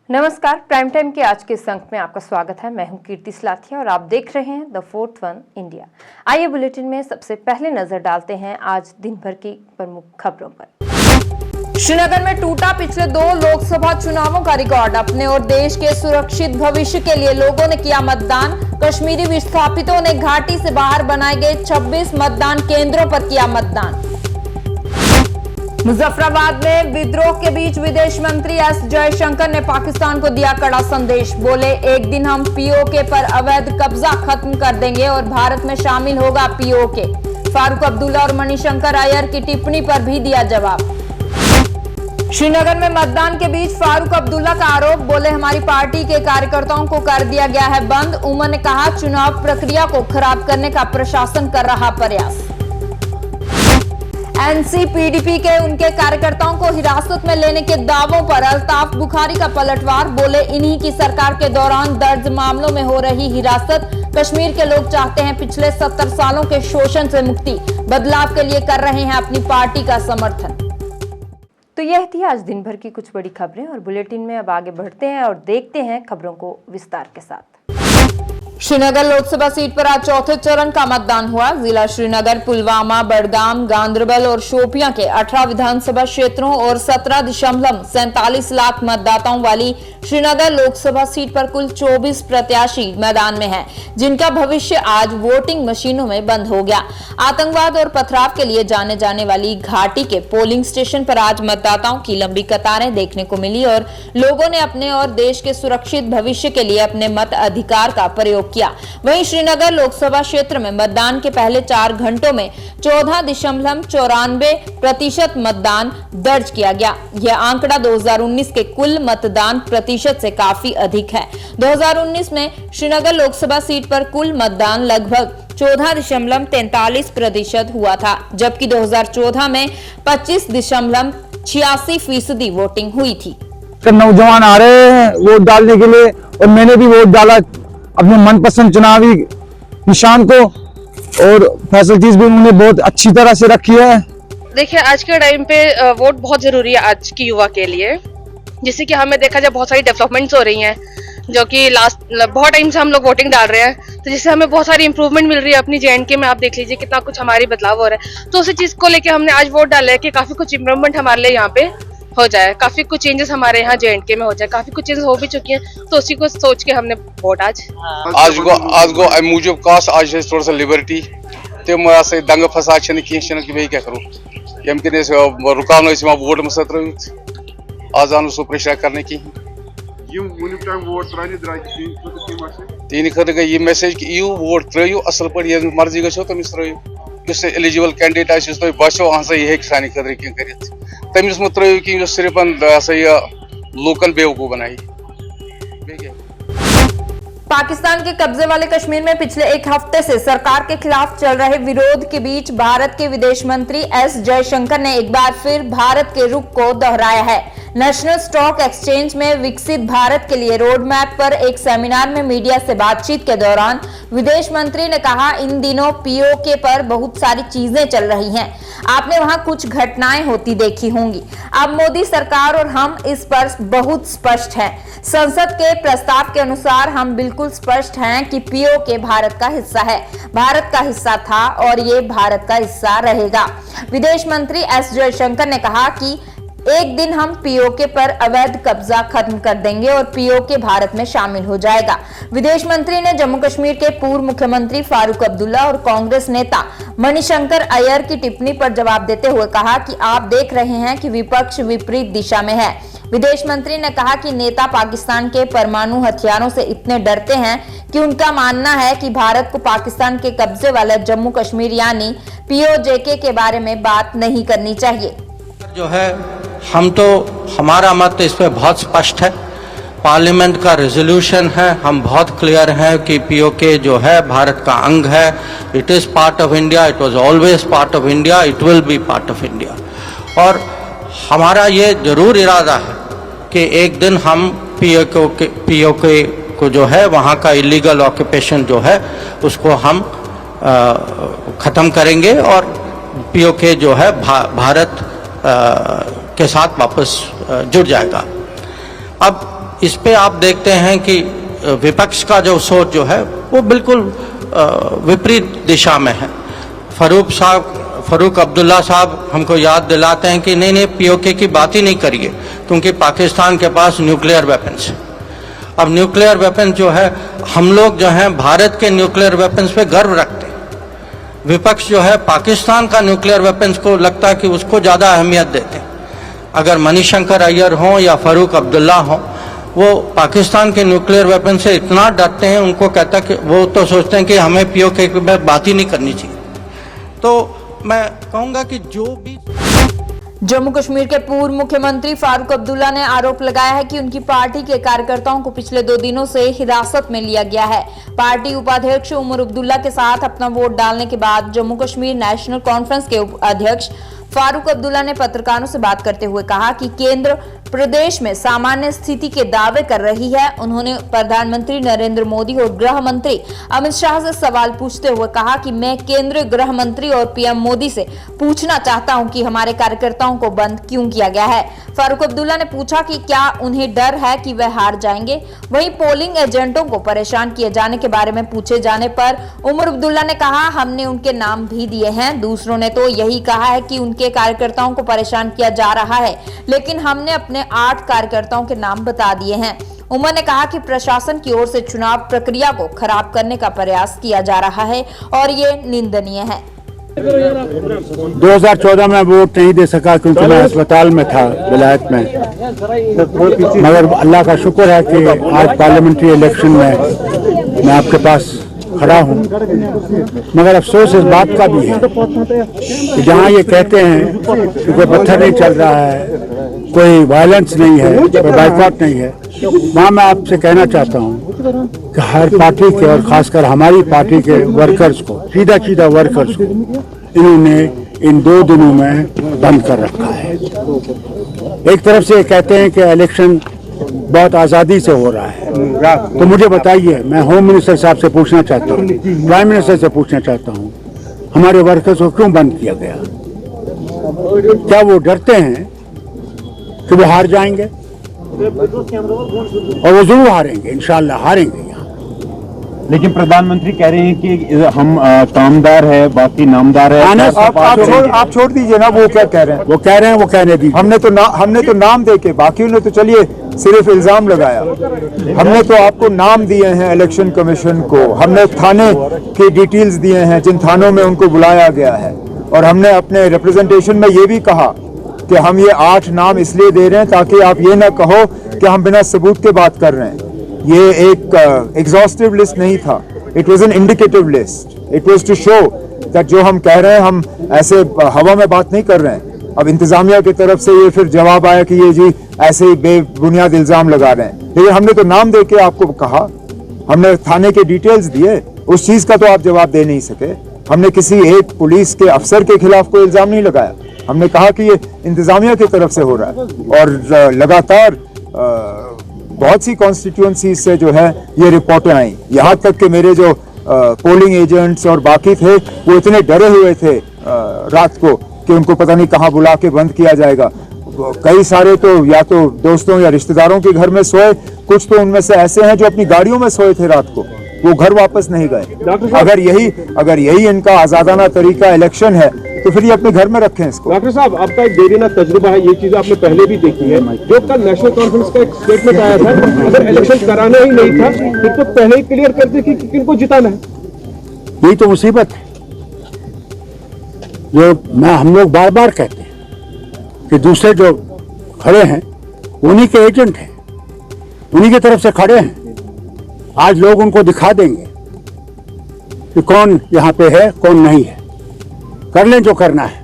नमस्कार, prime time के आज के इस अंक में आपका स्वागत है। मैं हूं कीर्ति सलाथिया और आप देख रहे हैं द फोर्थ वन इंडिया। आइए बुलेटिन में सबसे पहले नजर डालते हैं आज दिन भर की प्रमुख खबरों पर। श्रीनगर में टूटा पिछले 2 लोकसभा चुनावों का रिकॉर्ड। अपने और देश के सुरक्षित भविष्य के लिए लोगों ने किया मतदान। कश्मीरी विस्थापितों ने घाटी से बाहर बनाए गए 26 मतदान केंद्रों पर किया मतदान। मुजफ्फराबाद में विद्रोह के बीच विदेश मंत्री एस जयशंकर ने पाकिस्तान को दिया कड़ा संदेश। बोले, एक दिन हम पीओके पर अवैध कब्जा खत्म कर देंगे और भारत में शामिल होगा पीओके। फारूक अब्दुल्ला और मणिशंकर अय्यर की टिप्पणी पर भी दिया जवाब। श्रीनगर में मतदान के बीच फारूक अब्दुल्ला का आरोप। बोले, हमारी पार्टी के कार्यकर्ताओं को कर दिया गया है बंद। उमर ने कहा, चुनाव प्रक्रिया को खराब करने का प्रशासन कर रहा प्रयास। एनसीपीडीपी के उनके कार्यकर्ताओं को हिरासत में लेने के दावों पर अल्ताफ बुखारी का पलटवार। बोले, इन्हीं की सरकार के दौरान दर्ज मामलों में हो रही हिरासत। कश्मीर के लोग चाहते हैं पिछले 70 सालों के शोषण से मुक्ति। बदलाव के लिए कर रहे हैं अपनी पार्टी का समर्थन। तो यह थी आज दिन भर की कुछ बड़ी खबरें और बुलेटिन में अब आगे बढ़ते हैं और देखते हैं खबरों को विस्तार के साथ। श्रीनगर लोकसभा सीट पर आज चौथे चरण का मतदान हुआ। जिला श्रीनगर, पुलवामा, बडगाम, गांदरबल और शोपियां के 18 विधानसभा क्षेत्रों और 17.47 लाख मतदाताओं वाली श्रीनगर लोकसभा सीट पर कुल 24 प्रत्याशी मैदान में हैं, जिनका भविष्य आज वोटिंग मशीनों में बंद हो गया। आतंकवाद और पथराव के लिए जाने जाने वाली घाटी के पोलिंग स्टेशन पर आज मतदाताओं की लंबी कतारें देखने को मिली और लोगों ने अपने और देश के सुरक्षित भविष्य के लिए अपने मत अधिकार का प्रयोग किया। वहीं श्रीनगर लोकसभा क्षेत्र में मतदान के पहले 4 घंटों में 14.94% मतदान दर्ज किया गया। यह आंकड़ा 2019 के कुल मतदान प्रतिशत से काफी अधिक है। 2019 में श्रीनगर लोकसभा सीट पर कुल मतदान लगभग 14.43% हुआ था, जबकि 2014 में 25.86% वोटिंग हुई थी। नौजवान आ रहे हैं वोट डालने के लिए और मैंने भी वोट डाला अपने मनपसंद चुनावी निशान को और फैसिलिटीज भी उन्होंने बहुत अच्छी तरह से रखी है। देखिए, आज के टाइम पे वोट बहुत जरूरी है आज की युवा के लिए। जैसे कि हमें देखा जाए बहुत सारी डेवलपमेंट्स हो रही हैं, जो कि बहुत टाइम से हम लोग वोटिंग डाल रहे हैं, तो जिससे हमें बहुत सारी इंप्रूवमेंट मिल रही है। अपनी जेएनके में आप देख लीजिए कितना कुछ हमारी बदलाव हो रहा है। तो उसी चीज को लेके हमने आज वोट डाला है कि काफी कुछ इंप्रूवमेंट हमारे लिए यहाँ पे हो जाए, काफी कुछ चेंजेस हमारे यहाँ जेएनके में हो जाए। काफी कुछ चेंजेस हो भी चुकी हैं, तो उसी को सोच के हमने वोट आज गो अम मूजूब कास आज थोड़ा सा लिबर्टी तम दंग फसाद कह क्या करो यम कि रुकान वोट मस त्रित आज आव सह प्रेशर कर तीन खत गई मैसेज कि यू वोट त्रो असल पे मर्जी गो तमिस त्रो एलिजिबल कैंडिडेट तुम बो हाँ यह सान खर कह कर तमिस मत त्रो कि सिर्फ लोकल बेवकूफ बनाई। पाकिस्तान के कब्जे वाले कश्मीर में पिछले 1 हफ्ते से सरकार के खिलाफ चल रहे विरोध के बीच भारत के विदेश मंत्री एस जयशंकर ने एक बार फिर भारत के रुख को दोहराया है। नेशनल स्टॉक एक्सचेंज में विकसित भारत के लिए रोड मैप पर एक सेमिनार में मीडिया से बातचीत के दौरान विदेश मंत्री ने कहा, इन दिनों पीओके पर बहुत सारी चीजें चल रही हैं। आपने वहां कुछ घटनाएं होती देखी होंगी। अब मोदी सरकार और हम इस पर बहुत स्पष्ट हैं। संसद के प्रस्ताव के अनुसार हम बिल्कुल स्पष्ट हैं कि पीओके भारत का हिस्सा है, भारत का हिस्सा था और ये भारत का हिस्सा रहेगा। विदेश मंत्री एस जयशंकर ने कहा कि एक दिन हम पीओके पर अवैध कब्जा खत्म कर देंगे और पीओके भारत में शामिल हो जाएगा। विदेश मंत्री ने जम्मू कश्मीर के पूर्व मुख्यमंत्री फारूक अब्दुल्ला और कांग्रेस नेता मणिशंकर अय्यर की टिप्पणी पर जवाब देते हुए कहा कि आप देख रहे हैं कि विपक्ष विपरीत दिशा में है। विदेश मंत्री ने कहा कि नेता पाकिस्तान के परमाणु हथियारों से इतने डरते हैं कि उनका मानना है कि भारत को पाकिस्तान के कब्जे वाला जम्मू कश्मीर यानी पीओजेके के बारे में बात नहीं करनी चाहिए। जो है हम तो हमारा मत इस पे बहुत स्पष्ट है। पार्लियामेंट का रेजोल्यूशन है, हम बहुत क्लियर हैं कि पीओके जो है भारत का अंग है। It is part of India, it was always part of India, it will be part of India. और हमारा ये जरूर इरादा है कि एक दिन हम पीओके को जो है वहाँ का इलीगल ऑक्यूपेशन जो है उसको हम ख़त्म करेंगे और पीओके जो है भारत के साथ वापस जुड़ जाएगा। अब इस पे आप देखते हैं कि विपक्ष का जो सोच जो है वो बिल्कुल विपरीत दिशा में है। फारूक अब्दुल्ला साहब हमको याद दिलाते हैं कि नहीं पीओके की बात ही नहीं करिए क्योंकि पाकिस्तान के पास न्यूक्लियर वेपन्स है। अब न्यूक्लियर वेपन्स जो है, हम लोग जो हैं भारत के न्यूक्लियर वेपन्स पे गर्व रखते हैं। विपक्ष जो है पाकिस्तान का न्यूक्लियर वेपन्स को लगता है कि उसको ज़्यादा अहमियत देते हैं। अगर मणिशंकर अय्यर हों या फारूक अब्दुल्ला हों, वो पाकिस्तान के न्यूक्लियर वेपन से इतना डरते हैं, उनको कहता कि वो तो सोचते हैं कि हमें पीओके की बात ही नहीं करनी चाहिए। तो मैं कहूँगा कि जो भी जम्मू कश्मीर के पूर्व मुख्यमंत्री फारूक अब्दुल्ला ने आरोप लगाया है कि उनकी पार्टी के कार्यकर्ताओं को पिछले 2 दिनों से हिरासत में लिया गया है। पार्टी उपाध्यक्ष उमर अब्दुल्ला के साथ अपना वोट डालने के बाद जम्मू कश्मीर नेशनल कॉन्फ्रेंस के अध्यक्ष फारूक अब्दुल्ला ने पत्रकारों से बात करते हुए कहा कि केंद्र प्रदेश में सामान्य स्थिति के दावे कर रही है। उन्होंने प्रधानमंत्री नरेंद्र मोदी और गृह मंत्री अमित शाह से सवाल पूछते हुए कहा कि मैं केंद्रीय गृह मंत्री और पीएम मोदी से पूछना चाहता हूं कि हमारे कार्यकर्ताओं को बंद क्यों किया गया है। फारूक अब्दुल्ला ने पूछा कि क्या उन्हें डर है कि वह हार जाएंगे। वहीं पोलिंग एजेंटों को परेशान किए जाने के बारे में पूछे जाने पर उमर अब्दुल्ला ने कहा, हमने उनके नाम भी दिए हैं। दूसरों ने तो यही कहा है कि उनके कार्यकर्ताओं को परेशान किया जा रहा है, लेकिन हमने अपने 8 कार्यकर्ताओं के नाम बता दिए हैं। उमर ने कहा कि प्रशासन की ओर से चुनाव प्रक्रिया को खराब करने का प्रयास किया जा रहा है और ये निंदनीय है। 2014 में वोट नहीं दे सका क्योंकि मैं अस्पताल में था विलायत में, मगर अल्लाह का शुक्र है कि आज पार्लियामेंट्री इलेक्शन में मैं आपके पास खड़ा हूँ। मगर अफसोस इस बात का भी है कि जहाँ ये कहते हैं कि कोई पत्थर नहीं चल रहा है, कोई वायलेंस नहीं है, कोई बाइकआउट नहीं है, वहाँ मैं आपसे कहना चाहता हूँ कि हर पार्टी के और खासकर हमारी पार्टी के वर्कर्स को, सीधा वर्कर्स को इन्होंने इन 2 दिनों में बंद कर रखा है। एक तरफ से कहते हैं कि इलेक्शन बहुत आज़ादी से हो रहा है, तो मुझे बताइए, मैं होम मिनिस्टर साहब से पूछना चाहता हूँ, प्राइम मिनिस्टर से पूछना चाहता हूँ, हमारे वर्कर्स को क्यों बंद किया गया? क्या वो डरते हैं कि वो हार जाएंगे? और वो जरूर हारेंगे, इंशाल्लाह हारेंगे यहाँ। लेकिन प्रधानमंत्री कह रहे हैं कि हम कामदार है, बाकी नामदार है। आप छोड़ दीजिए ना, वो क्या कह रहे हैं? वो कह रहे हैं, वो कहने दीजिए। हमने तो नाम दे के, बाकी ने तो चलिए सिर्फ इल्जाम लगाया। हमने तो आपको नाम दिए हैं इलेक्शन कमीशन को, हमने थाने की डिटेल्स दिए हैं जिन थानों में उनको बुलाया गया है, और हमने अपने रिप्रेजेंटेशन में ये भी कहा कि हम ये 8 नाम इसलिए दे रहे हैं ताकि आप ये ना कहो कि हम बिना सबूत के बात कर रहे हैं। ये एक एग्जॉस्टिव लिस्ट नहीं था, it was an indicative list, it was to show that जो हम कह रहे हैं हम ऐसे हवा में बात नहीं कर रहे हैं। अब इंतजामिया की तरफ से ये फिर जवाब आया कि ये जी ऐसे ही बेबुनियाद इल्जाम लगा रहे हैं, लेकिन हमने तो नाम दे के आपको कहा, हमने थाने के डिटेल्स दिए, उस चीज का तो आप जवाब दे नहीं सके। हमने किसी एक पुलिस के अफसर के खिलाफ कोई इल्जाम नहीं लगाया, हमने कहा कि ये इंतजामिया की तरफ से हो रहा है। और लगातार बहुत सी कॉन्स्टिट्यूएंसी से जो है ये रिपोर्टें आई, यहाँ तक कि मेरे जो पोलिंग एजेंट्स और बाकी थे वो इतने डरे हुए थे रात को कि उनको पता नहीं कहाँ बुला के बंद किया जाएगा। कई सारे तो या तो दोस्तों या रिश्तेदारों के घर में सोए, कुछ तो उनमें से ऐसे हैं जो अपनी गाड़ियों में सोए थे रात को, वो घर वापस नहीं गए। अगर यही इनका आजादाना तरीका इलेक्शन है तो फिर ये अपने घर में रखें इसको। डॉक्टर साहब, आपका एक बेदीना तजुर्बा है, ये चीज आपने पहले भी देखी है। जो कल नेशनल कॉन्फ्रेंस का एक स्टेटमेंट आया था, अगर इलेक्शन कराना ही नहीं था फिर तो पहले ही क्लियर कर दे कि किनको जिताना है। यही तो मुसीबत है जो हम लोग बार बार कहते हैं कि दूसरे जो खड़े हैं उन्हीं के एजेंट हैं, उन्हीं की तरफ से खड़े हैं। आज लोग उनको दिखा देंगे कि कौन यहाँ पे है कौन नहीं है, कर लें जो करना है।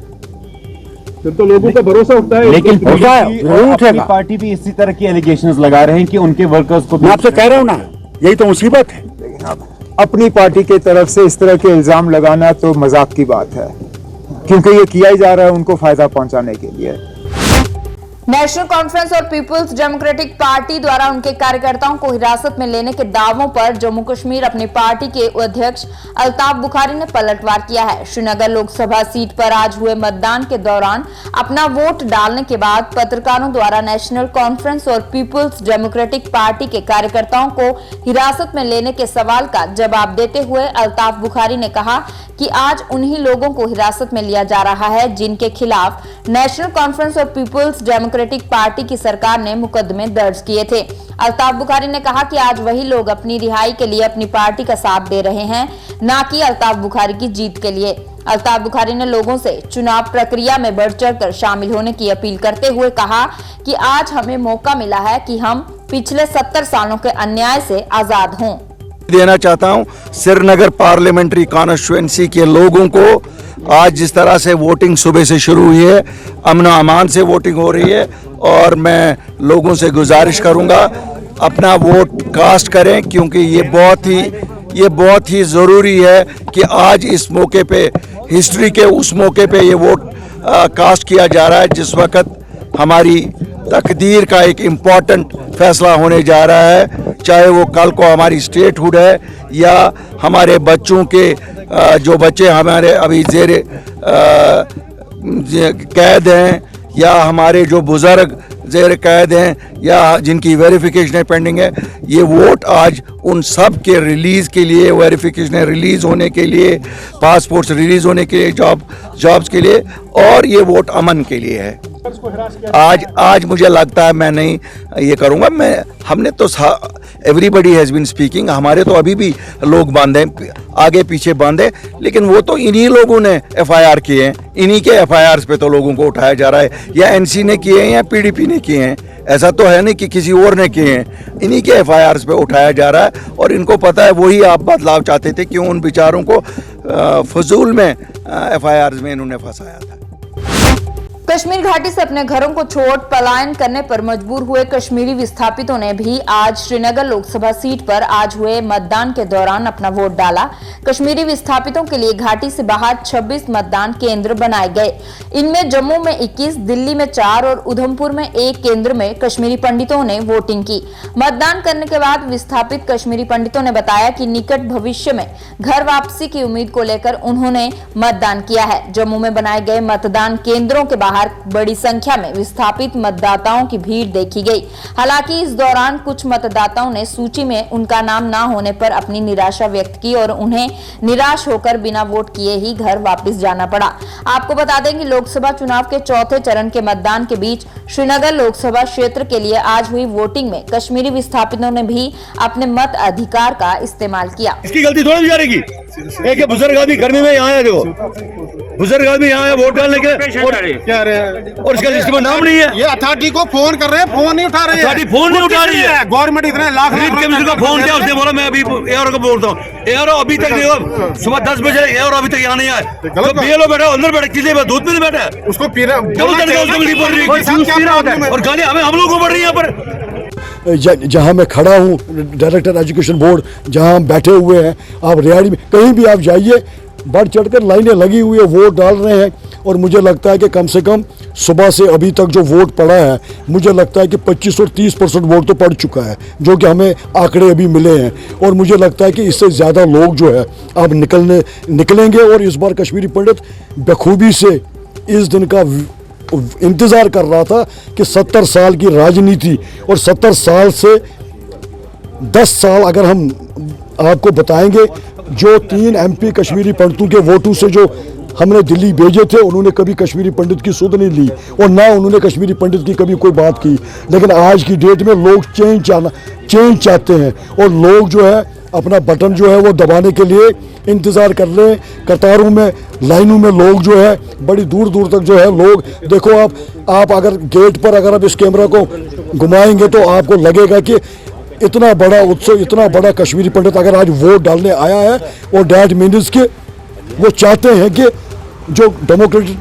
फिर तो लोगों का भरोसा उठता है। लेकिन अपनी पार्टी भी इसी तरह की एलिगेशंस लगा रहे हैं कि उनके वर्कर्स को। मैं आपसे कह रहा हूँ ना, यही तो मुसीबत है। लेकिन अब अपनी पार्टी की तरफ से इस तरह के इल्जाम लगाना तो मजाक की बात है, क्योंकि ये किया ही जा रहा है उनको फायदा पहुंचाने के लिए। नेशनल कॉन्फ्रेंस और पीपुल्स डेमोक्रेटिक पार्टी द्वारा उनके कार्यकर्ताओं को हिरासत में लेने के दावों पर जम्मू कश्मीर अपनी पार्टी के अध्यक्ष अल्ताफ बुखारी ने पलटवार किया है। श्रीनगर लोकसभा सीट पर आज हुए मतदान के दौरान अपना वोट डालने के बाद पत्रकारों द्वारा नेशनल कॉन्फ्रेंस और पीपुल्स डेमोक्रेटिक पार्टी के कार्यकर्ताओं को हिरासत में लेने के सवाल का जवाब देते हुए अल्ताफ बुखारी ने कहा कि आज उन्हीं लोगों को हिरासत में लिया जा रहा है जिनके खिलाफ नेशनल कॉन्फ्रेंस और पीपुल्स डेमोक्रेटिक पार्टी की सरकार ने मुकदमे दर्ज किए थे। अल्ताफ बुखारी ने कहा कि आज वही लोग अपनी रिहाई के लिए अपनी पार्टी का साथ दे रहे हैं, न कि अल्ताफ बुखारी की जीत के लिए। अल्ताफ बुखारी ने लोगों से चुनाव प्रक्रिया में बढ़ चढ़कर शामिल होने की अपील करते हुए कहा कि आज हमें मौका मिला है कि हम पिछले 70 सालों के अन्याय से आजाद हों। देना चाहता हूं श्रीनगर पार्लियामेंट्री कॉन्स्टिट्यूएंसी के लोगों को आज जिस तरह से वोटिंग सुबह से शुरू हुई है, अमन व अमान से वोटिंग हो रही है और मैं लोगों से गुजारिश करूंगा अपना वोट कास्ट करें, क्योंकि ये बहुत ही ज़रूरी है कि आज इस मौके पे हिस्ट्री के उस मौके पे ये वोट कास्ट किया जा रहा है जिस वक्त हमारी तकदीर का एक इम्पॉर्टेंट फैसला होने जा रहा है, चाहे वो कल को हमारी स्टेटहुड है या हमारे बच्चों के जो बच्चे हमारे अभी कैद हैं या हमारे जो बुज़ुर्ग ज़ेर कैद हैं या जिनकी वेरिफिकेशन पेंडिंग है। ये वोट आज उन सब के रिलीज़ के लिए, वेरिफिकेशन रिलीज़ होने के लिए, पासपोर्ट्स रिलीज़ होने के लिए, जॉब्स के लिए, और ये वोट अमन के लिए है। आज मुझे लगता है मैं नहीं ये करूँगा। हमने तो एवरीबडी हैज़ बीन स्पीकिंग, हमारे तो अभी भी लोग बांधे आगे पीछे बांधे, लेकिन वो तो इन्हीं लोगों ने FIR किए हैं, इन्हीं के FIRs पे तो लोगों को उठाया जा रहा है, या NC ने किए हैं या PDP ने किए हैं। ऐसा तो है नहीं कि किसी और ने किए हैं, इन्हीं के FIRs पे उठाया जा रहा है। और इनको पता है वही आप बदलाव चाहते थे, क्यों उन बेचारों को फजूल में FIRs में इन्होंने फंसाया था। कश्मीर घाटी से अपने घरों को छोड़ पलायन करने पर मजबूर हुए कश्मीरी विस्थापितों ने भी आज श्रीनगर लोकसभा सीट पर आज हुए मतदान के दौरान अपना वोट डाला। कश्मीरी विस्थापितों के लिए घाटी से बाहर 26 मतदान केंद्र बनाए गए। इनमें जम्मू में 21, दिल्ली में 4 और उधमपुर में 1 केंद्र में कश्मीरी पंडितों ने वोटिंग की। मतदान करने के बाद विस्थापित कश्मीरी पंडितों ने बताया कि निकट भविष्य में घर वापसी की उम्मीद को लेकर उन्होंने मतदान किया है। जम्मू में बनाए गए मतदान केंद्रों के बाहर बड़ी संख्या में विस्थापित मतदाताओं की भीड़ देखी गई। हालांकि इस दौरान कुछ मतदाताओं ने सूची में उनका नाम न होने पर अपनी निराशा व्यक्त की और उन्हें निराश होकर बिना वोट किए ही घर वापस जाना पड़ा। आपको बता दें कि लोकसभा चुनाव के चौथे चरण के मतदान के बीच श्रीनगर लोकसभा क्षेत्र के लिए आज हुई वोटिंग में कश्मीरी विस्थापितों ने भी अपने मत अधिकार का इस्तेमाल किया। इसकी गलती थोड़ी जाएगी। एक बुजुर्ग आदमी गर्मी में यहाँ है, देखो बुजुर्ग आदमी यहाँ है वोट डालने के, और इसका लिस्ट में नाम नहीं है। ये अथॉरिटी को फोन कर रहे हैं, फोन नहीं उठा रहे हैं। अथॉरिटी फोन नहीं उठा रही है। गवर्नमेंट इतने लाख का फोन किया, उसने बोला मैं अभी ARO को बोलता हूँ। ARO अभी तक नहीं, सुबह 10 बजे ARO अभी तक यहाँ नहीं आए। BLO बैठा अंदर बैठा, किसी दूध में बैठा है, उसको पीना और गाली हमें हम लोगों को बढ़ रही है। यहाँ पर जहाँ मैं खड़ा हूँ, डायरेक्टर एजुकेशन बोर्ड जहाँ हम बैठे हुए हैं, आप रियाड़ी में कहीं भी आप जाइए, बढ़ चढ़कर लाइनें लगी हुई है, वोट डाल रहे हैं। और मुझे लगता है कि कम से कम सुबह से अभी तक जो वोट पड़ा है, मुझे लगता है कि 25 और 30% वोट तो पड़ चुका है, जो कि हमें आंकड़े अभी मिले हैं। और मुझे लगता है कि इससे ज़्यादा लोग जो है अब निकलेंगे। और इस बार कश्मीरी पंडित बखूबी से इस दिन का इंतज़ार कर रहा था कि 70 साल की राजनीति और 70 साल से 10 साल अगर हम आपको बताएंगे, जो 3 MP कश्मीरी पंडितों के वोटों से जो हमने दिल्ली भेजे थे, उन्होंने कभी कश्मीरी पंडित की सुध नहीं ली और ना उन्होंने कश्मीरी पंडित की कभी कोई बात की। लेकिन आज की डेट में लोग चेंज चाहते हैं और लोग जो है अपना बटन जो है वो दबाने के लिए इंतज़ार कर रहे हैं। कतारों में, लाइनों में लोग जो है बड़ी दूर दूर तक जो है लोग, देखो आप अगर गेट पर अगर आप इस कैमरा को घुमाएंगे तो आपको लगेगा कि इतना बड़ा उत्सव, इतना बड़ा कश्मीरी पंडित अगर आज वोट डालने आया है। और डैट मीन्स के वो चाहते हैं कि जो डेमोक्रेटिक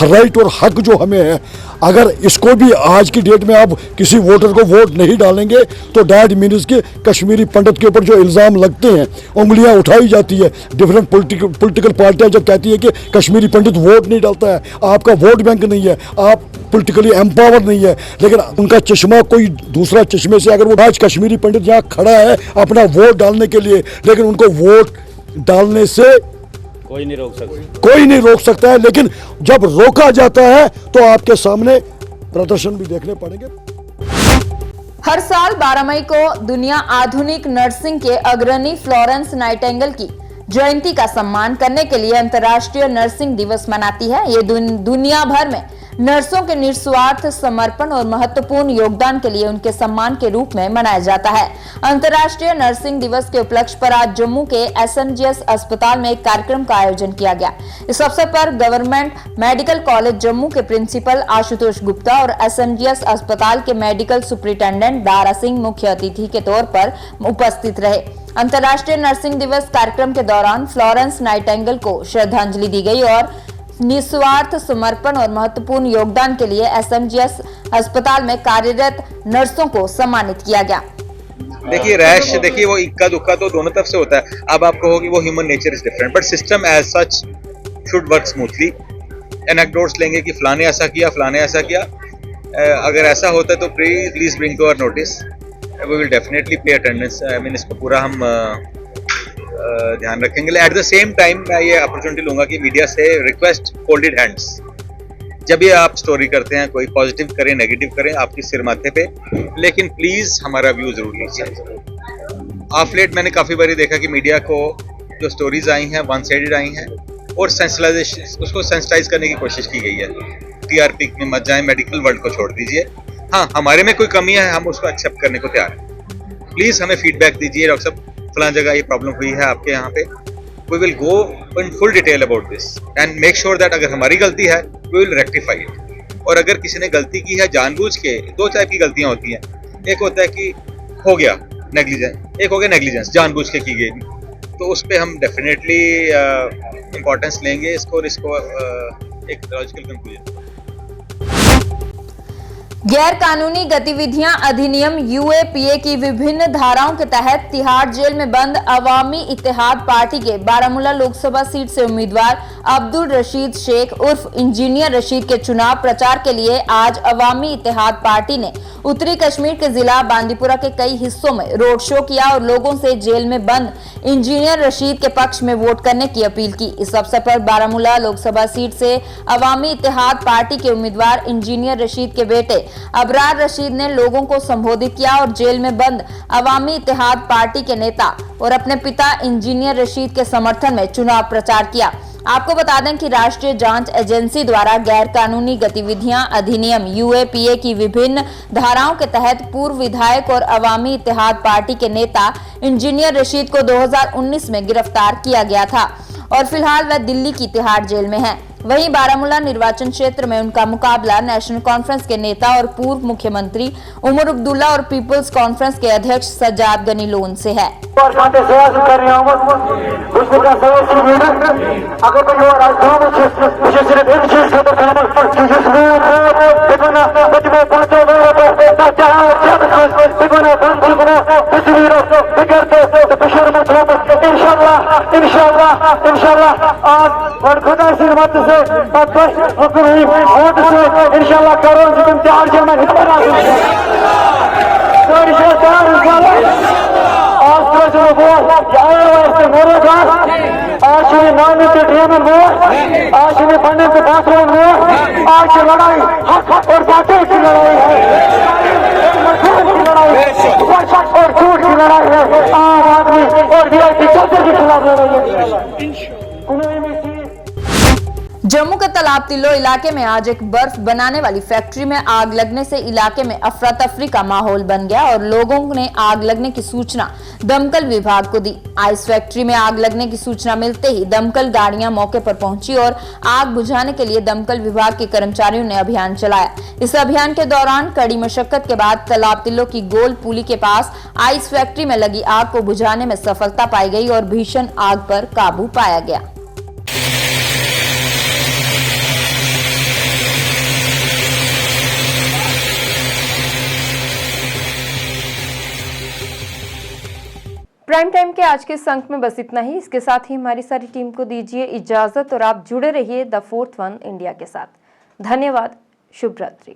राइट और हक जो हमें है, अगर इसको भी आज की डेट में आप किसी वोटर को वोट नहीं डालेंगे तो डैट मीन्स के कश्मीरी पंडित के ऊपर जो इल्ज़ाम लगते हैं, उंगलियां उठाई जाती है डिफरेंट पॉलिटिकल पार्टियां जब कहती है कि कश्मीरी पंडित वोट नहीं डालता है, आपका वोट बैंक नहीं है, आप पॉलिटिकली एम्पावर नहीं है, लेकिन उनका चश्मा कोई दूसरा चश्मे से, अगर वो आज कश्मीरी पंडित यहाँ खड़ा है अपना वोट डालने के लिए, लेकिन उनको वोट डालने से कोई नहीं रोक सकता है, लेकिन जब रोका जाता है तो आपके सामने प्रदर्शन भी देखने पड़ेंगे। हर साल 12 मई को दुनिया आधुनिक नर्सिंग के अग्रणी फ्लोरेंस नाइटिंगेल की जयंती का सम्मान करने के लिए अंतर्राष्ट्रीय नर्सिंग दिवस मनाती है। ये दुनिया भर में नर्सों के निस्वार्थ समर्पण और महत्वपूर्ण योगदान के लिए उनके सम्मान के रूप में मनाया जाता है। अंतर्राष्ट्रीय नर्सिंग दिवस के उपलक्ष्य पर आज जम्मू के SNGS अस्पताल में एक कार्यक्रम का आयोजन किया गया। इस अवसर पर गवर्नमेंट मेडिकल कॉलेज जम्मू के प्रिंसिपल आशुतोष गुप्ता और SNGS अस्पताल के मेडिकल सुपरिटेंडेंट दारा सिंह मुख्य अतिथि के तौर पर उपस्थित रहे। अंतर्राष्ट्रीय नर्सिंग दिवस कार्यक्रम के दौरान फ्लोरेंस नाइटिंगेल को श्रद्धांजलि दी गई और निस्वार्थ समर्पण और महत्वपूर्ण योगदान के लिए SNGS अस्पताल में कार्यरत नर्सों को सम्मानित किया गया। देखिए रैश, देखिए वो इक्का दुक्का तो दोनों तरफ से होता है। अब आप कहोगे वो human nature is different, but system as such should work smoothly. Anecdotes लेंगे कि फलाने ऐसा किया, फलाने ऐसा किया, अगर ऐसा होता है तो please bring to our notice, we will definitely pay attendance. I mean इसको पूरा हम ध्यान रखेंगे। एट द सेम टाइम मैं ये अपॉर्चुनिटी लूंगा कि मीडिया से रिक्वेस्ट फोल्डेड हैंड्स, जब ये आप स्टोरी करते हैं, कोई पॉजिटिव करें नेगेटिव करें आपकी सिर माथे पे, लेकिन प्लीज हमारा व्यू जरूर लीजिए। ऑफ लेट मैंने काफी बारी देखा कि मीडिया को जो स्टोरीज आई हैं वन साइडेड आई हैं और सेंसिटाइजेशन, उसको सेंसिटाइज करने की कोशिश की गई है। TRP में मत जाए, मेडिकल वर्ल्ड को छोड़ दीजिए। हाँ, हमारे में कोई कमी है, हम उसको एक्सेप्ट करने को तैयार हैं। प्लीज हमें फीडबैक दीजिए, डॉक्टर साहब फलां जगह ये प्रॉब्लम हुई है आपके यहाँ पे, we will go in full detail about this and make sure that अगर हमारी गलती है वी विल रेक्टिफाई इट। और अगर किसी ने गलती की है जानबूझ के, दो टाइप की गलतियां होती हैं, एक होता है कि हो गया नेग्लिजेंस, एक हो गया नेग्लिजेंस जानबूझ के की गई, तो उस पर हम डेफिनेटली इम्पोर्टेंस लेंगे इसको और इसको एक लॉजिकल कंक्लूजन। गैर कानूनी गतिविधियां अधिनियम UAPA की विभिन्न धाराओं के तहत तिहाड़ जेल में बंद अवामी इत्तेहाद पार्टी के बारामूला लोकसभा सीट से उम्मीदवार अब्दुल रशीद शेख उर्फ इंजीनियर रशीद के चुनाव प्रचार के लिए आज अवामी इत्तेहाद पार्टी ने उत्तरी कश्मीर के जिला बांदीपुरा के कई हिस्सों में रोड शो किया और लोगों से जेल में बंद इंजीनियर रशीद के पक्ष में वोट करने की अपील की। इस अवसर पर बारामूला लोकसभा सीट से अवामी इत्तेहाद पार्टी के उम्मीदवार इंजीनियर रशीद के बेटे अबरार रशीद ने लोगों को संबोधित किया और जेल में बंद अवामी इत्तेहाद पार्टी के नेता और अपने पिता इंजीनियर रशीद के समर्थन में चुनाव प्रचार किया। आपको बता दें कि राष्ट्रीय जांच एजेंसी द्वारा गैर कानूनी गतिविधियां अधिनियम UAPA की विभिन्न धाराओं के तहत पूर्व विधायक और अवामी इत्तेहाद पार्टी के नेता इंजीनियर रशीद को 2019 में गिरफ्तार किया गया था और फिलहाल वह दिल्ली की तिहाड़ जेल में है। वहीं बारामूला निर्वाचन क्षेत्र में उनका मुकाबला नेशनल कॉन्फ्रेंस के नेता और पूर्व मुख्यमंत्री उमर अब्दुल्ला और पीपल्स कॉन्फ्रेंस के अध्यक्ष सज्जाद गनी लोन से है। इंशाल्लाह करो तिहाड़ जेल में आज नाम के ड्रीम में आज बनने के बाथरूम में आज लड़ाई और बातें की लड़ाई है, और झूठ की लड़ाई है, आम आदमी और VIP चौधरी के खिलाफ लड़ाई है। जम्मू के तालाब तिल्लो इलाके में आज एक बर्फ बनाने वाली फैक्ट्री में आग लगने से इलाके में अफरा तफरी का माहौल बन गया और लोगों ने आग लगने की सूचना दमकल विभाग को दी। आइस फैक्ट्री में आग लगने की सूचना मिलते ही दमकल गाड़ियां मौके पर पहुंची और आग बुझाने के लिए दमकल विभाग के कर्मचारियों ने अभियान चलाया। इस अभियान के दौरान कड़ी मशक्कत के बाद तालाब तिल्लो की गोल पुली के पास आइस फैक्ट्री में लगी आग को बुझाने में सफलता पाई गई और भीषण आग पर काबू पाया गया। प्राइम टाइम के आज के इस अंक में बस इतना ही। इसके साथ ही हमारी सारी टीम को दीजिए इजाजत और आप जुड़े रहिए द 4th वन इंडिया के साथ। धन्यवाद। शुभ रात्रि।